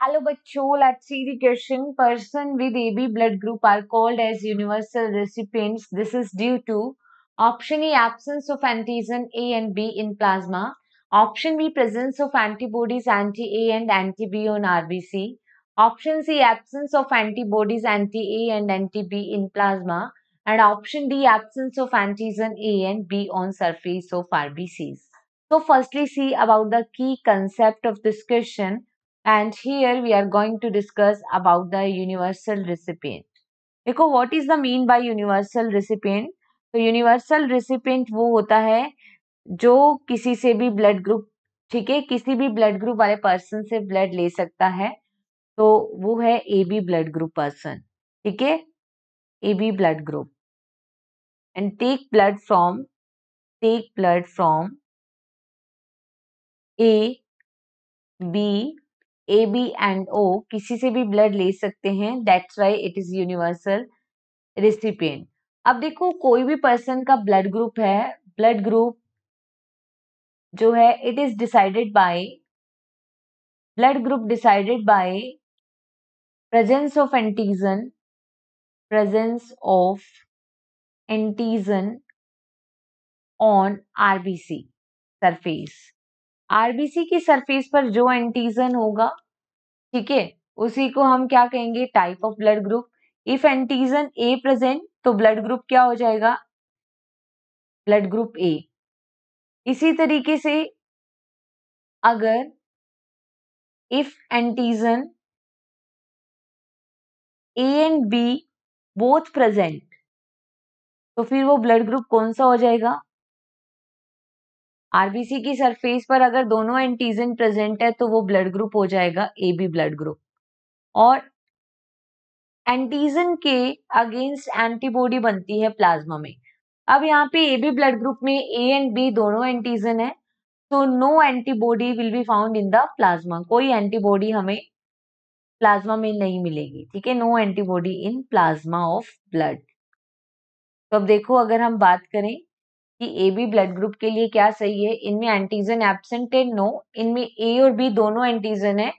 Hello बच्चों, let's see the question. Person with AB blood group are called as universal recipients. This is due to option A absence of antigen A and B in plasma, option B presence of antibodies anti-A and anti-B on RBC, option C absence of antibodies anti-A and anti-B in plasma, and option D absence of antigen A and B on surface of RBCs. So firstly see about the key concept of this question, and here we are going to discuss about the universal recipient. देखो what is the mean by universal recipient? तो universal recipient वो होता है जो किसी से भी blood group, ठीक है, किसी भी ब्लड ग्रुप वाले पर्सन से ब्लड ले सकता है, तो वो है A B blood group person, ठीक है, A B blood group and take blood from A B, A B and O, किसी से भी ब्लड ले सकते हैं, that's why it is universal recipient. अब देखो कोई भी पर्सन का ब्लड ग्रुप है, ब्लड ग्रुप जो है it is decided by, blood group decided by presence of antigen on RBC surface. RBC की सरफेस पर जो एंटीजन होगा, ठीक है, उसी को हम क्या कहेंगे, type of blood group. If antigen A present तो ब्लड ग्रुप क्या हो जाएगा, ब्लड ग्रुप ए. इसी तरीके से अगर if antigen A and B both present तो फिर वो ब्लड ग्रुप कौन सा हो जाएगा, आरबीसी की सरफेस पर अगर दोनों एंटीजन प्रेजेंट है तो वो ब्लड ग्रुप हो जाएगा ए बी ब्लड ग्रुप. और एंटीजन के अगेंस्ट एंटीबॉडी बनती है प्लाज्मा में. अब यहाँ पे ए बी ब्लड ग्रुप में ए एंड बी दोनों एंटीजन है, तो no antibody will be found in the plasma. कोई एंटीबॉडी हमें प्लाज्मा में नहीं मिलेगी, ठीक है, no antibody in plasma of blood. तो अब देखो अगर हम बात करें कि ए बी ब्लड ग्रुप के लिए क्या सही है, इनमें एंटीजन एब्सेंट है, नो. इनमें ए और बी दोनों एंटीजन है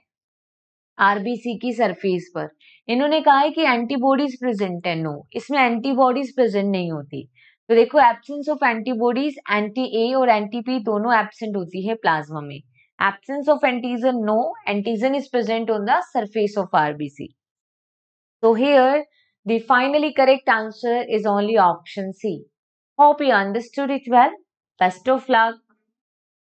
आरबीसी की सरफेस पर. इन्होंने कहा है कि एंटीबॉडीज प्रेजेंट है, नो, इसमें एंटीबॉडीज प्रेजेंट नहीं होती. तो देखो absence of antibodies, anti A और एंटी बी दोनों एब्सेंट होती है प्लाज्मा में. Absence of antigen, no, antigen is present on the surface of RBC. So here the finally correct answer is only option C. Hope you understood it well. Best of luck.